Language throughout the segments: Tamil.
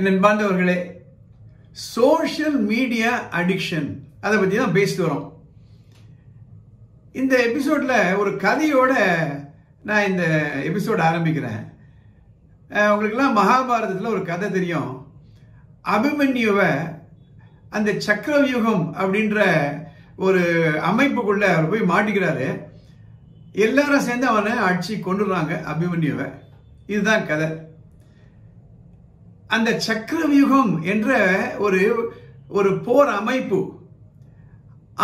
நண்பார்ந்தவர்களே, சோஷியல் மீடியா அடிக்ஷன் அதை பற்றி தான் பேசிட்டு வரோம். இந்த எபிசோட்ல ஒரு கதையோட நான் இந்த எபிசோட் ஆரம்பிக்கிறேன். உங்களுக்கெல்லாம் மகாபாரதத்தில் ஒரு கதை தெரியும். அபிமன்யுவை அந்த சக்கரவியூகம் அப்படின்ற ஒரு அமைப்புக்குள்ள அவர் போய் மாட்டிக்கிறாரு. எல்லாரும் சேர்ந்து அவனை அடிச்சு கொண்டுறாங்க அபிமன்யுவை. இதுதான் கதை. அந்த சக்கரவியூகம் என்ற ஒரு போர் அமைப்பு,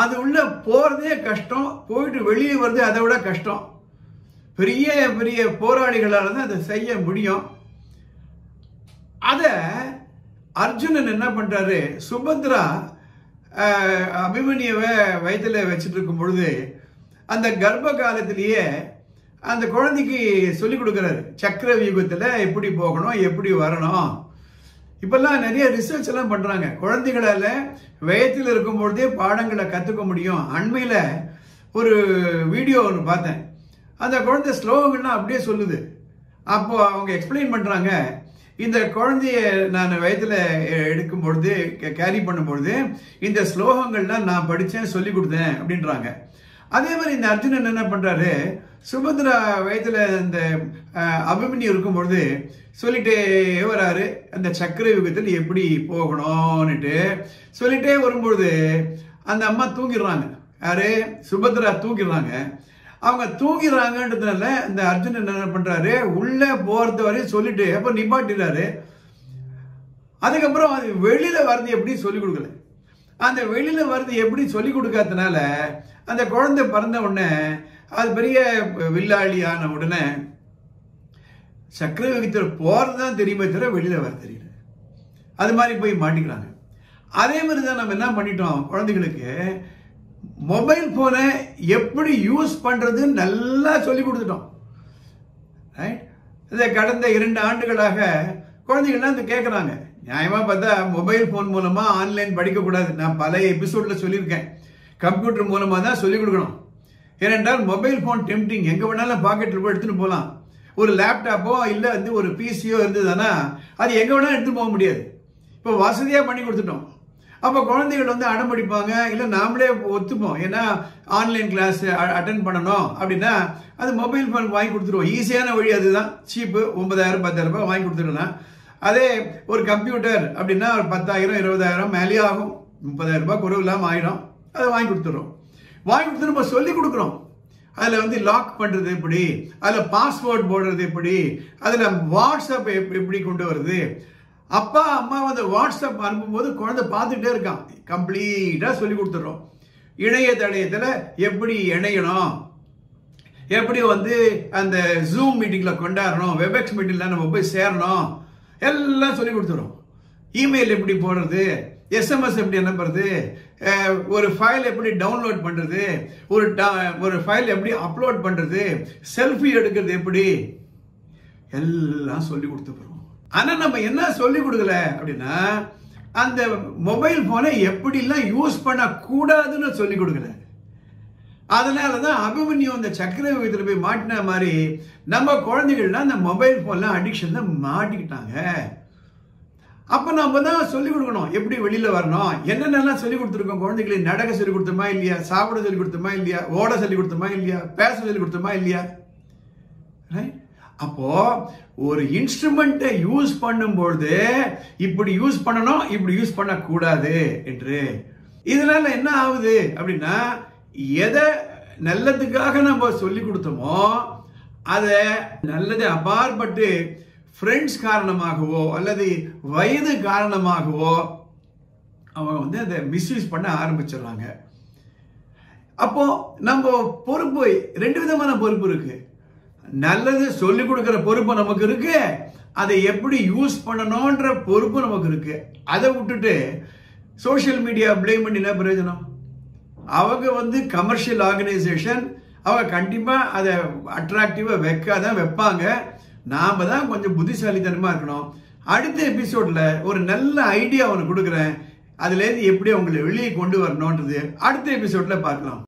அது உள்ள போறதே கஷ்டம், போயிட்டு வெளியே வருது அதை விட கஷ்டம். பெரிய பெரிய போராளிகளால் தான் அதை செய்ய முடியும். அத அர்ஜுனன் என்ன பண்றாரு, சுபத்ரா அபிமன்யுவை வயிற்றுல வச்சுட்டு இருக்கும் பொழுது அந்த கர்ப்ப காலத்திலேயே அந்த குழந்தைக்கு சொல்லிக் கொடுக்கிறாரு, சக்கரவியூகத்தில் எப்படி போகணும், எப்படி வரணும். இப்பெல்லாம் நிறைய ரிசர்ச் எல்லாம் பண்றாங்க. குழந்தைகளால வயத்தில் இருக்கும் பொழுதே பாடங்களை கத்துக்க முடியும். அண்மையில ஒரு வீடியோ ஒன்று பார்த்தேன். அந்த குழந்தை ஸ்லோகங்கள்லாம் அப்படியே சொல்லுது. அப்போ அவங்க எக்ஸ்பிளைன் பண்றாங்க, இந்த குழந்தைய நான் வயத்துல எடுக்கும் பொழுது கேரி பண்ணும் பொழுது இந்த ஸ்லோகங்கள்லாம் நான் படிச்சேன், சொல்லி கொடுத்தேன் அப்படின்றாங்க. அதே மாதிரி இந்த அர்ஜுனன் என்ன பண்றாரு, சுபத்ரா வயத்துல இந்த அபிமன்யு இருக்கும் பொழுது சொல்லிட்டே வராரு, அந்த சக்கரவியூகத்தில் எப்படி போகணும்னுட்டு சொல்லிட்டே வரும்பொழுது அந்த அம்மா தூங்கிடுறாங்க. யாரு, சுபத்ரா தூங்கிடுறாங்க. அவங்க தூங்கிறாங்கன்றதுனால இந்த அர்ஜுனன் என்ன பண்றாரு, உள்ள போறது வரையும் சொல்லிட்டு அப்ப நிப்பாட்டிடுறாரு. அதுக்கப்புறம் அது வெளியில வருது எப்படி சொல்லிக் கொடுக்கல. அந்த வெளியில வருது எப்படி சொல்லிக் கொடுக்காதனால அந்த குழந்தை பிறந்த உடனே அது பெரிய வில்லாளியான உடனே சக்கரவியூகத்தில் போறதுதான் தெரியுமே தவிர வெளியில வர தெரியல. அது மாதிரி போய் மாட்டிக்கிறாங்க. அதே மாதிரி தான் நம்ம என்ன பண்ணிட்டோம், குழந்தைகளுக்கு மொபைல் போனை எப்படி யூஸ் பண்றதுன்னு நல்லா சொல்லி கொடுத்துட்டோம். இதை கடந்த 2 ஆண்டுகளாக குழந்தைகள்லாம் வந்து கேட்குறாங்க. நியாயமா பார்த்தா மொபைல் போன் மூலமா ஆன்லைன் படிக்கக்கூடாது. நான் பல எபிசோட்ல சொல்லியிருக்கேன். கம்ப்யூட்டர் மூலமா தான் சொல்லிக் கொடுக்கணும். ஏனென்றால் மொபைல் போன் டெம்டிங், எங்க வேணாலும் பாக்கெட்ல போய் எடுத்துட்டு போகலாம். ஒரு லேப்டாப்போ இல்ல வந்து ஒரு பிசியோ இருந்ததுன்னா அது எங்க வேணாலும் எடுத்துட்டு போக முடியாது. இப்போ வசதியா பண்ணி கொடுத்துட்டோம். அப்போ குழந்தைகள் வந்து அடம்பிடிப்பாங்க, இல்லை நாமளே ஒத்துப்போம். ஏன்னா ஆன்லைன் கிளாஸ் அட்டன் பண்ணணும் அப்படின்னா அது மொபைல் ஃபோன் வாங்கி கொடுத்துருவோம். ஈஸியான வழி அதுதான், சீப்பு. 9,000 10,000 ரூபாய் வாங்கி கொடுத்துடலாம். அதே ஒரு கம்ப்யூட்டர் அப்படின்னா ஒரு 10,000 20,000 மேலேயே ஆகும். 30,000 ரூபாய் குறைவு இல்லாமல் ஆயிடும். அதை வாங்கி கொடுத்துறோம். வாங்கி கொடுத்து நம்ம சொல்லி கொடுக்குறோம். அதில் வந்து லாக் பண்ணுறது எப்படி, அதில் பாஸ்வேர்ட் போடுறது எப்படி, அதில் வாட்ஸ்அப் எப்படி கொண்டு வருது. அப்பா அம்மா வந்து வாட்ஸ்அப் அனுப்பும்போது குழந்தை பார்த்துக்கிட்டே இருக்கான். கம்ப்ளீட்டாக சொல்லி கொடுத்துட்றோம். இணையதளத்தில் எப்படி இணையணும், எப்படி வந்து அந்த ஜூம் மீட்டிங்கில் கொண்டாடணும், வெபெக்ஸ் மீட்டிங்கில் நம்ம போய் சேரணும், எல்லாம் சொல்லி கொடுத்துறோம். இமெயில் எப்படி போடுறது, எஸ்எம்எஸ் எப்படி அனுப்புறது, ஒரு ஃபைல் எப்படி டவுன்லோட் பண்றது, ஒரு ஃபைல் எப்படி அப்லோட் பண்றது, செல்ஃபி எடுக்கிறது எப்படி, எல்லாம் சொல்லி கொடுத்துறோம். ஆனா நம்ம என்ன சொல்லி கொடுக்கல அப்படின்னா, அந்த மொபைல் போனை எப்படிலாம் யூஸ் பண்ண கூடாதுன்னு சொல்லி கொடுக்கல. அதனாலதான் அபிமன்யு அந்த சக்கரவியூகத்தில் போய் மாட்டின மாதிரி நம்ம குழந்தைகள்லாம் அந்த மொபைல் போன்ல அடிக்ஷன்ல மாட்டிக்கிட்டாங்க. அப்ப நம்ம தான் சொல்லிக் கொடுக்கணும், எப்படி வெளியில வரணும். என்னென்னலாம் சொல்லி கொடுத்துருக்கோம் குழந்தைகளுக்கு. நடக்க சொல்லி கொடுத்தோமா இல்லையா, சாப்பிட சொல்லி கொடுத்தோமா இல்லையா, ஓட சொல்லி கொடுத்தோமா இல்லையா, பேச சொல்லி கொடுத்தோமா இல்லையா. அப்போ ஒரு இன்ஸ்ட்ருமெண்ட்டை யூஸ் பண்ணும்பொழுது இப்படி யூஸ் பண்ணணும், இப்படி யூஸ் பண்ணக்கூடாது என்று. இதனால என்ன ஆகுது அப்படின்னா, எதை நல்லதுக்காக நம்ம சொல்லி கொடுத்தோமோ அதை நல்லது அப்பாற்பட்டு ஃப்ரெண்ட்ஸ் காரணமாகவோ அல்லது வயது காரணமாகவோ அவங்க வந்து அதை மிஸ்யூஸ் பண்ண ஆரம்பிச்சிடறாங்க. அப்போ நம்ம பொறுப்பு 2 விதமான பொறுப்பு இருக்கு. நல்லது சொல்லிக் கொடுக்கிற பொறுப்பு நமக்கு இருக்கு, அதை எப்படி யூஸ் பண்ணணும்ன்ற பொறுப்பு நமக்கு இருக்கு. அதை விட்டுட்டு சோசியல் மீடியா பிளேம் பண்ணி என்ன பிரயோஜனம். அவங்க வந்து கமர்ஷியல் ஆர்கனைசேஷன், அவங்க கண்டிப்பா அதை அட்ராக்டிவா வைக்காதான் வைப்பாங்க. நாம தான் கொஞ்சம் புத்திசாலித்தனமா இருக்கணும். அடுத்த எபிசோட்ல ஒரு நல்ல ஐடியா ஒன்று கொடுக்குறேன். அதுல இருந்து எப்படி அவங்களை வெளியே கொண்டு வரணும்ன்றது அடுத்த எபிசோட்ல பார்க்கலாம்.